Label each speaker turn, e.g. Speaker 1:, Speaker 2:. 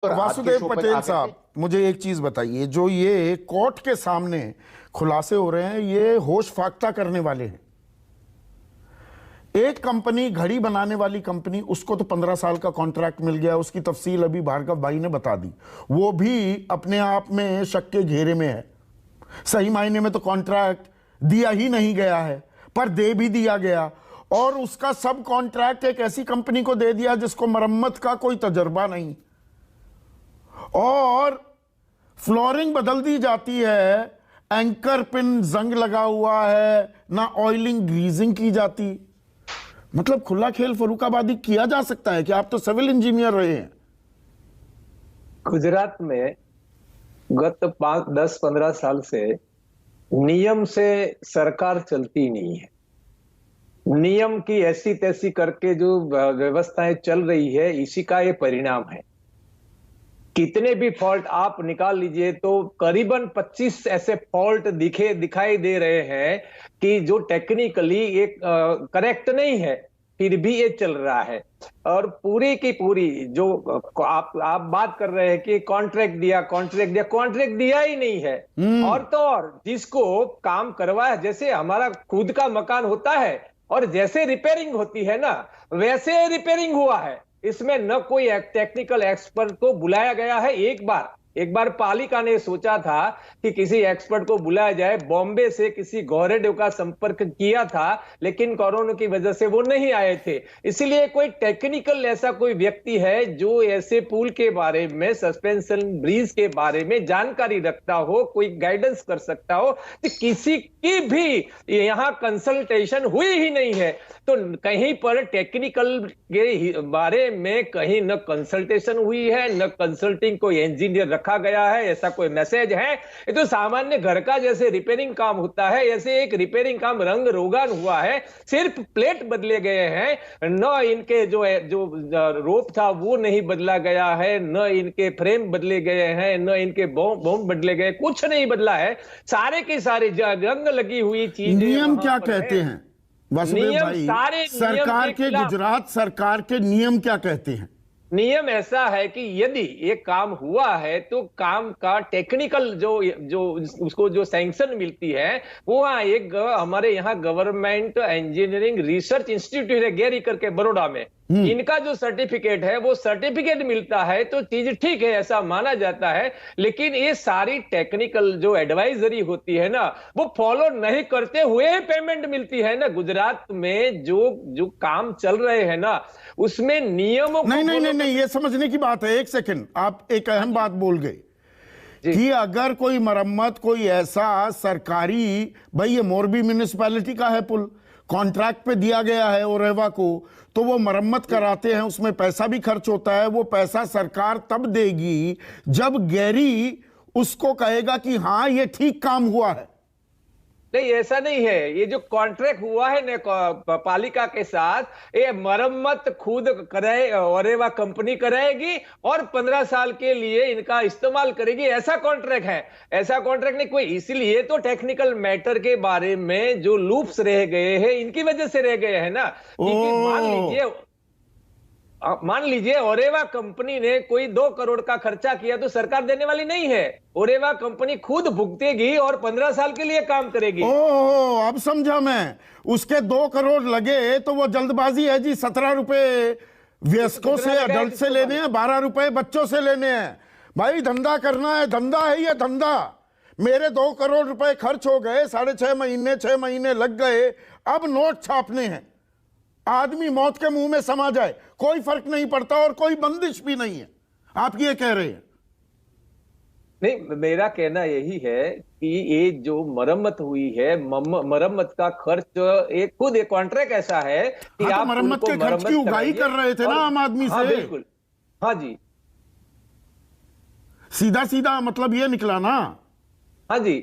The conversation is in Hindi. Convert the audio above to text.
Speaker 1: वासुदेव पटेल साहब, मुझे एक चीज बताइए, जो ये कोर्ट के सामने खुलासे हो रहे हैं, ये होश फाख्ता करने वाले हैं। एक कंपनी, घड़ी बनाने वाली कंपनी, उसको तो 15 साल का कॉन्ट्रैक्ट मिल गया, उसकी तफसील अभी भार्गव भाई ने बता दी, वो भी अपने आप में शक के घेरे में है। सही मायने में तो कॉन्ट्रैक्ट दिया ही नहीं गया है, पर दे भी दिया गया, और उसका सब कॉन्ट्रैक्ट एक ऐसी कंपनी को दे दिया जिसको मरम्मत का कोई तजर्बा नहीं, और फ्लोरिंग बदल दी जाती है, एंकर पिन जंग लगा हुआ है, ना ऑयलिंग ग्रीजिंग की जाती। मतलब खुला खेल फर्रुखाबादी किया जा सकता है कि आप तो सिविल इंजीनियर रहे हैं।
Speaker 2: गुजरात में गत 5-10-15 साल से नियम से सरकार चलती नहीं है। नियम की ऐसी तैसी करके जो व्यवस्थाएं चल रही है, इसी का ये परिणाम है। कितने भी फॉल्ट आप निकाल लीजिए तो करीबन 25 ऐसे फॉल्ट दिखाई दे रहे हैं कि जो टेक्निकली एक करेक्ट नहीं है, फिर भी ये चल रहा है। और पूरी की पूरी जो आप बात कर रहे हैं कि कॉन्ट्रैक्ट दिया, कॉन्ट्रैक्ट दिया ही नहीं है। और तो और जिसको काम करवाया, जैसे हमारा खुद का मकान होता है और जैसे रिपेयरिंग होती है ना, वैसे रिपेयरिंग हुआ है। इसमें न कोई टेक्निकल एक्सपर्ट को बुलाया गया है। एक बार पालिका ने सोचा था कि किसी एक्सपर्ट को बुलाया जाए, बॉम्बे से किसी गौरेडो का संपर्क किया था, लेकिन कोरोना की वजह से वो नहीं आए थे। इसलिए कोई टेक्निकल ऐसा कोई व्यक्ति है जो ऐसे पुल के बारे में, सस्पेंशन ब्रिज के बारे में जानकारी रखता हो, कोई गाइडेंस कर सकता हो, तो किसी की भी यहाँ कंसल्टेशन हुई ही नहीं है। तो कहीं पर टेक्निकल के बारे में कहीं न कंसल्टेशन हुई है, न कंसल्टिंग कोई इंजीनियर रखा गया है, ऐसा कोई मैसेज है। ये तो सामान्य घर का जैसे रिपेयरिंग काम होता है, ऐसे एक रिपेयरिंग काम रंग रोगान हुआ है। सिर्फ प्लेट बदले गए हैं, न इनके जो रोप था वो नहीं बदला गया है, न इनके फ्रेम बदले गए हैं, न इनके बॉम्ब बदले गए, कुछ नहीं बदला है। सारे के सारे रंग लगी हुई चीजें।
Speaker 1: नियम क्या कहते हैं वासुदेव भाई?
Speaker 2: सारे
Speaker 1: सरकार के, गुजरात सरकार के नियम क्या कहते हैं?
Speaker 2: नियम ऐसा है कि यदि एक काम हुआ है तो काम का टेक्निकल जो उसको जो सैंक्शन मिलती है, वो एक हमारे यहाँ गवर्नमेंट इंजीनियरिंग रिसर्च इंस्टीट्यूट है गेरी करके बड़ौदा में, इनका जो सर्टिफिकेट है, वो सर्टिफिकेट मिलता है तो चीज ठीक है, ऐसा माना जाता है। लेकिन ये सारी टेक्निकल जो एडवाइजरी होती है ना, वो फॉलो नहीं करते हुए पेमेंट मिलती है ना। गुजरात में जो काम चल रहे हैं ना, उसमें नियमों
Speaker 1: नहीं, ये समझने की बात है। एक सेकंड, आप एक अहम बात बोल गए कि अगर कोई मरम्मत, कोई ऐसा सरकारी, भाई ये मोरबी म्युनिसिपैलिटी का है पुल, कॉन्ट्रैक्ट पे दिया गया है ओरेवा को, तो वो मरम्मत कराते हैं, उसमें पैसा भी खर्च होता है। वो पैसा सरकार तब देगी जब गैरी उसको कहेगा कि हाँ ये ठीक काम हुआ है।
Speaker 2: नहीं, ऐसा नहीं है। ये जो कॉन्ट्रैक्ट हुआ है ना पालिका के साथ, ये मरम्मत खुद कराए, ओरेवा कंपनी कराएगी और 15 साल के लिए इनका इस्तेमाल करेगी, ऐसा कॉन्ट्रैक्ट है। ऐसा कॉन्ट्रैक्ट नहीं कोई। इसलिए तो टेक्निकल मैटर के बारे में जो लूप्स रह गए हैं, इनकी वजह से रह गए हैं ना। मान लीजिए ओरेवा कंपनी ने कोई 2 करोड़ का खर्चा किया तो सरकार देने वाली नहीं है। ओरेवा कंपनी खुद भुगतेगी और 15 साल के लिए काम करेगी।
Speaker 1: ओह, अब समझा मैं। उसके 2 करोड़ लगे तो वो जल्दबाजी है जी। 17 रुपए वयस्कों से, अडल्ट से लेने हैं, 12 रुपए बच्चों से लेने हैं। भाई धंधा करना है, धंधा है ये धंधा। मेरे 2 करोड़ रुपए खर्च हो गए, 6.5 महीने 6 महीने लग गए, अब नोट छापने हैं। आदमी मौत के मुंह में समा जाए, कोई फर्क नहीं पड़ता और कोई बंदिश भी नहीं है। आप ये कह रहे हैं?
Speaker 2: नहीं, मेरा कहना यही है कि ये जो मरम्मत हुई है, मरम्मत का खर्च एक खुद एक कॉन्ट्रैक्ट ऐसा है कि
Speaker 1: हाँ,
Speaker 2: आप
Speaker 1: तो मरम्मत के खर्च की उगाही कर रहे थे ना आम आदमी से।
Speaker 2: हाँ, बिल्कुल। हाँ जी,
Speaker 1: सीधा सीधा मतलब ये निकला ना।
Speaker 2: हाँ जी।